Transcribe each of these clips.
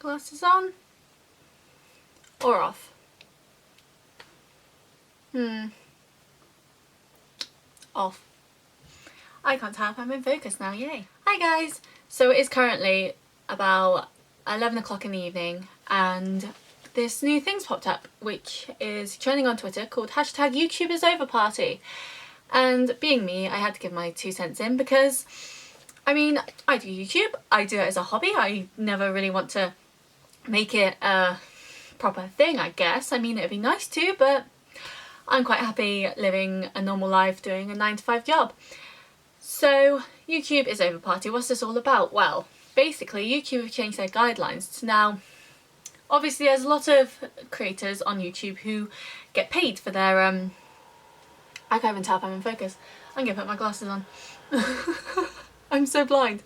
Glasses on or off? Off. I can't tell if I'm in focus now, yay. Hi guys! So it is currently about 11 o'clock in the evening and this new thing's popped up which is trending on Twitter called #youtubeisoverparty. And being me, I had to give my 2 cents in because, I mean, I do YouTube, I do it as a hobby, I never really want to make it a proper thing, I guess. I mean, it'd be nice to, but I'm quite happy living a normal life doing a 9-to-5 job. So YouTube is over party. What's this all about? Well, basically YouTube have changed their guidelines to now, obviously there's a lot of creators on YouTube who get paid for their I can't even tell if I'm in focus. I'm gonna put my glasses on. I'm so blind.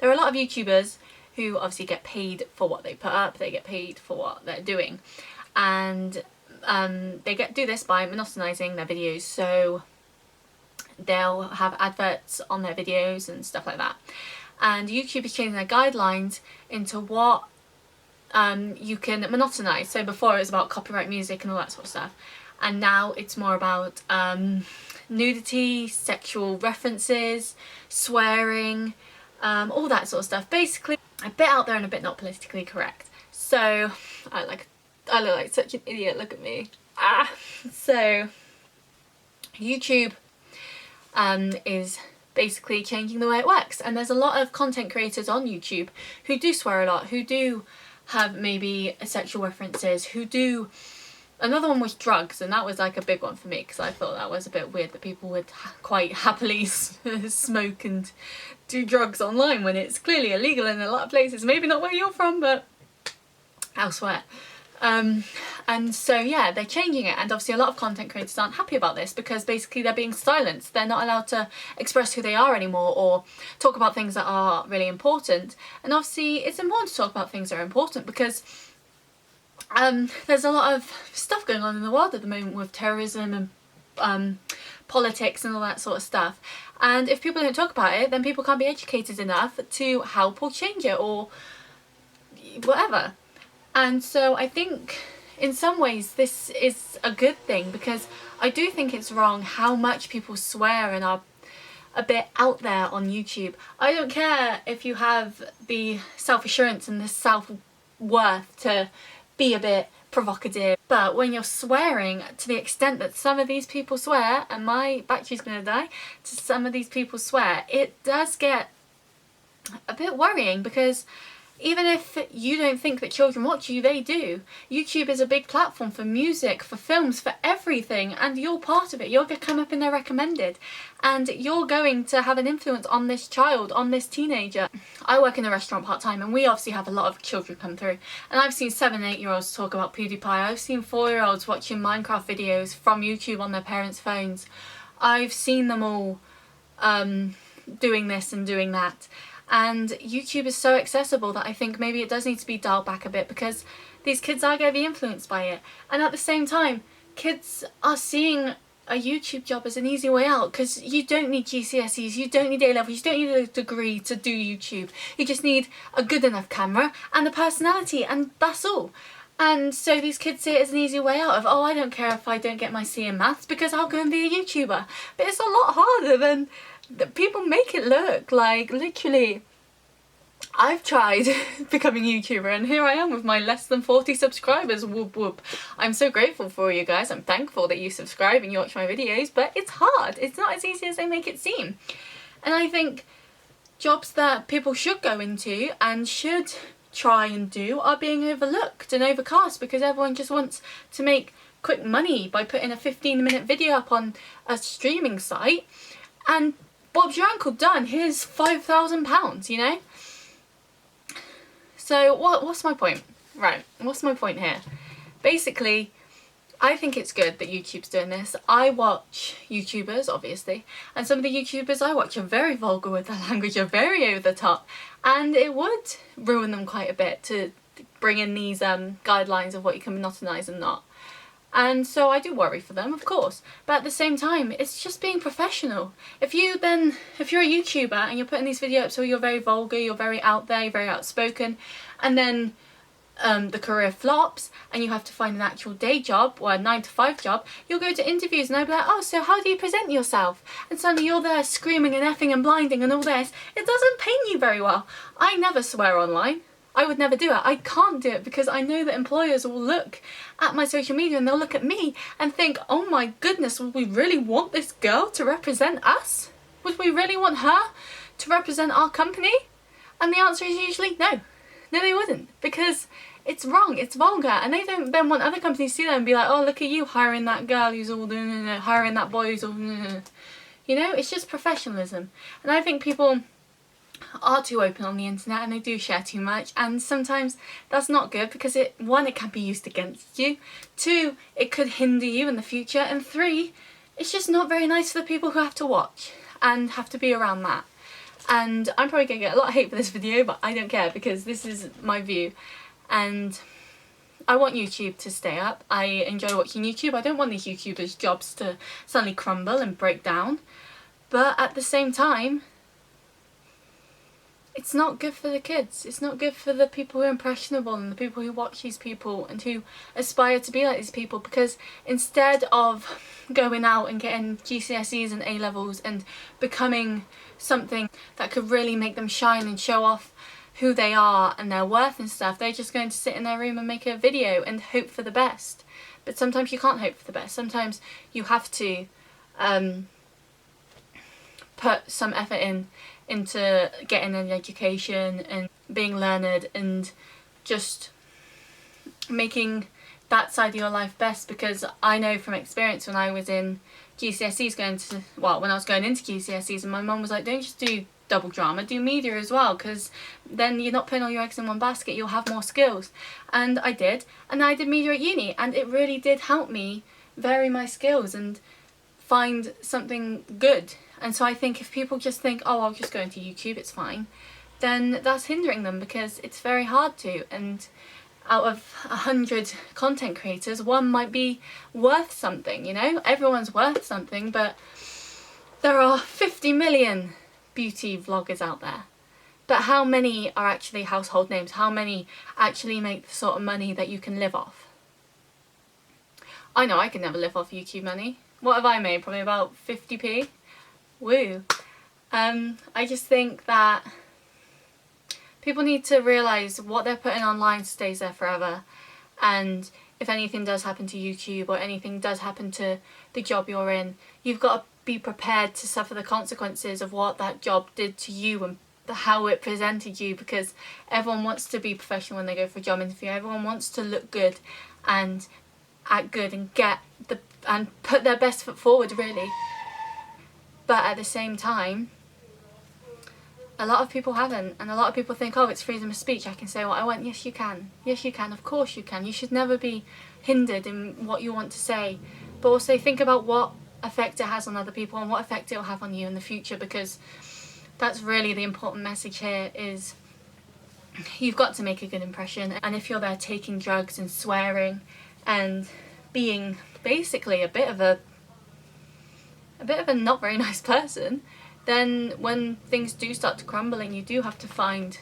There are a lot of YouTubers who obviously get paid for what they put up, they get paid for what they're doing, and they do this by monotonizing their videos, so they'll have adverts on their videos and stuff like that. And YouTube is changing their guidelines into what you can monotonize. So before it was about copyright music and all that sort of stuff, and now it's more about nudity, sexual references, swearing, all that sort of stuff. Basically a bit out there and a bit not politically correct. So I look like such an idiot, look at me. So YouTube is basically changing the way it works, and there's a lot of content creators on YouTube who do swear a lot, who do have maybe sexual references, who do... Another one was drugs, and that was like a big one for me because I thought that was a bit weird that people would quite happily smoke and do drugs online when it's clearly illegal in a lot of places. Maybe not where you're from, but elsewhere. And so yeah, they're changing it, and obviously a lot of content creators aren't happy about this because basically they're being silenced. They're not allowed to express who they are anymore or talk about things that are really important. And obviously it's important to talk about things that are important because there's a lot of stuff going on in the world at the moment with terrorism and politics and all that sort of stuff, and if people don't talk about it, then people can't be educated enough to help or change it or whatever. And so I think in some ways this is a good thing because I do think it's wrong how much people swear and are a bit out there on YouTube. I don't care if you have the self-assurance and the self-worth to be a bit provocative, but when you're swearing to the extent that some of these people swear, and my battery's gonna die, to some of these people swear, it does get a bit worrying because even if you don't think that children watch you, they do. YouTube is a big platform for music, for films, for everything, and you're part of it. You're going to come up in their recommended, and you're going to have an influence on this child, on this teenager. I work in a restaurant part-time, and we obviously have a lot of children come through, and I've seen 7 and 8-year-olds talk about PewDiePie. I've seen 4-year-olds watching Minecraft videos from YouTube on their parents' phones. I've seen them all doing this and doing that. And YouTube is so accessible that I think maybe it does need to be dialed back a bit because these kids are going to be influenced by it. And at the same time, kids are seeing a YouTube job as an easy way out because you don't need GCSEs, you don't need A-levels, you don't need a degree to do YouTube. You just need a good enough camera and a personality, and that's all. And so these kids see it as an easy way out of, oh, I don't care if I don't get my C in maths because I'll go and be a YouTuber. But it's a lot harder than people make it look. Like, literally, I've tried becoming a YouTuber and here I am with my less than 40 subscribers, whoop whoop. I'm so grateful for you guys, I'm thankful that you subscribe and you watch my videos, but it's hard. It's not as easy as they make it seem. And I think jobs that people should go into and should try and do are being overlooked and overcast because everyone just wants to make quick money by putting a 15-minute video up on a streaming site and Bob's your uncle, done, here's £5,000, you know? So what's my point? Right, what's my point here? Basically, I think it's good that YouTube's doing this. I watch YouTubers, obviously, and some of the YouTubers I watch are very vulgar with their language, are very over the top, and it would ruin them quite a bit to bring in these guidelines of what you can monotonize and not. And so I do worry for them, of course, but at the same time, it's just being professional. If you're a YouTuber and you're putting these videos up so you're very vulgar, you're very out there, you're very outspoken, and then the career flops and you have to find an actual day job or a 9 to 5 job, you'll go to interviews and they'll be like, oh, so how do you present yourself? And suddenly you're there screaming and effing and blinding and all this. It doesn't paint you very well. I never swear online. I would never do it. I can't do it because I know that employers will look at my social media and they'll look at me and think, oh my goodness, would we really want this girl to represent us? Would we really want her to represent our company? And the answer is usually no. No, they wouldn't, because it's wrong, it's vulgar, and they don't then want other companies to see them and be like, oh, look at you hiring that girl who's all hiring that boy who's all you know, it's just professionalism. And I think people are too open on the internet and they do share too much, and sometimes that's not good because one, it can be used against you, 2, it could hinder you in the future, and 3, it's just not very nice for the people who have to watch and have to be around that. And I'm probably going to get a lot of hate for this video, but I don't care because this is my view. And I want YouTube to stay up. I enjoy watching YouTube. I don't want these YouTubers' jobs to suddenly crumble and break down. But at the same time, it's not good for the kids. It's not good for the people who are impressionable and the people who watch these people and who aspire to be like these people, because instead of going out and getting GCSEs and A-levels and becoming something that could really make them shine and show off who they are and their worth and stuff, they're just going to sit in their room and make a video and hope for the best. But sometimes you can't hope for the best. Sometimes you have to put some effort into getting an education and being learned and just making that side of your life best. Because I know from experience, when I was in GCSEs when I was going into GCSEs, and my mum was like, don't just do double drama, do media as well, because then you're not putting all your eggs in one basket, you'll have more skills. And I did, and I did media at uni, and it really did help me vary my skills and find something good. And so I think if people just think, oh, I'll just go into YouTube, it's fine, then that's hindering them, because it's very hard to. And out of 100 content creators, one might be worth something, you know? Everyone's worth something, but there are 50 million beauty vloggers out there. But how many are actually household names? How many actually make the sort of money that you can live off? I know I can never live off YouTube money. What have I made? Probably about 50p. Woo. I just think that people need to realise what they're putting online stays there forever, and if anything does happen to YouTube or anything does happen to the job you're in, you've got to be prepared to suffer the consequences of what that job did to you and how it presented you, because everyone wants to be professional when they go for a job interview. Everyone wants to look good and act good and and put their best foot forward, really. But at the same time, a lot of people haven't, and a lot of people think, oh, it's freedom of speech, I can say what I want. Yes, you can. Yes, you can. Of course you can. You should never be hindered in what you want to say. But also think about what effect it has on other people and what effect it will have on you in the future, because that's really the important message here, is you've got to make a good impression. And if you're there taking drugs and swearing and being basically a bit of a not very nice person, then when things do start to crumble and you do have to find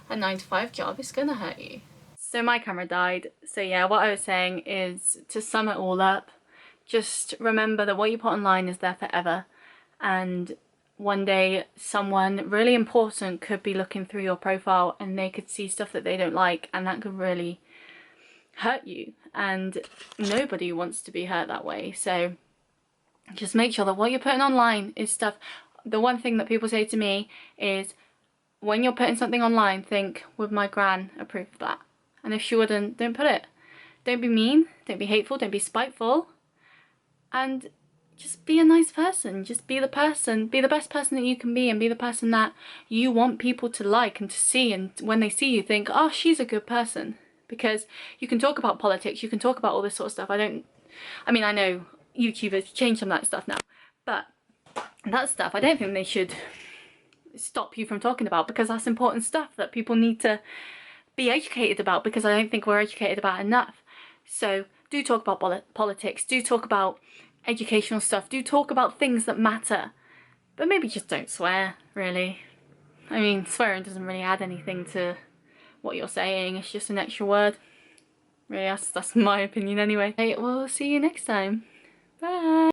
a 9 to 5 job, it's gonna hurt you. So my camera died. So yeah, what I was saying is, to sum it all up, just remember that what you put online is there forever, and one day someone really important could be looking through your profile and they could see stuff that they don't like, and that could really hurt you, and nobody wants to be hurt that way. So just make sure that what you're putting online is stuff. The one thing that people say to me is, when you're putting something online, think, would my gran approve of that? And if she wouldn't, don't put it. Don't be mean, don't be hateful, don't be spiteful, and just be a nice person. Just be the person, be the best person that you can be, and be the person that you want people to like and to see, and when they see you think, oh, she's a good person. Because you can talk about politics, you can talk about all this sort of stuff. I mean, I know YouTubers change some of that stuff now, but that stuff I don't think they should stop you from talking about, because that's important stuff that people need to be educated about, because I don't think we're educated about enough. So do talk about politics, do talk about educational stuff, do talk about things that matter, but maybe just don't swear, really. I mean, swearing doesn't really add anything to what you're saying, it's just an extra word. Really, that's my opinion anyway. Okay, we'll see you next time. Bye!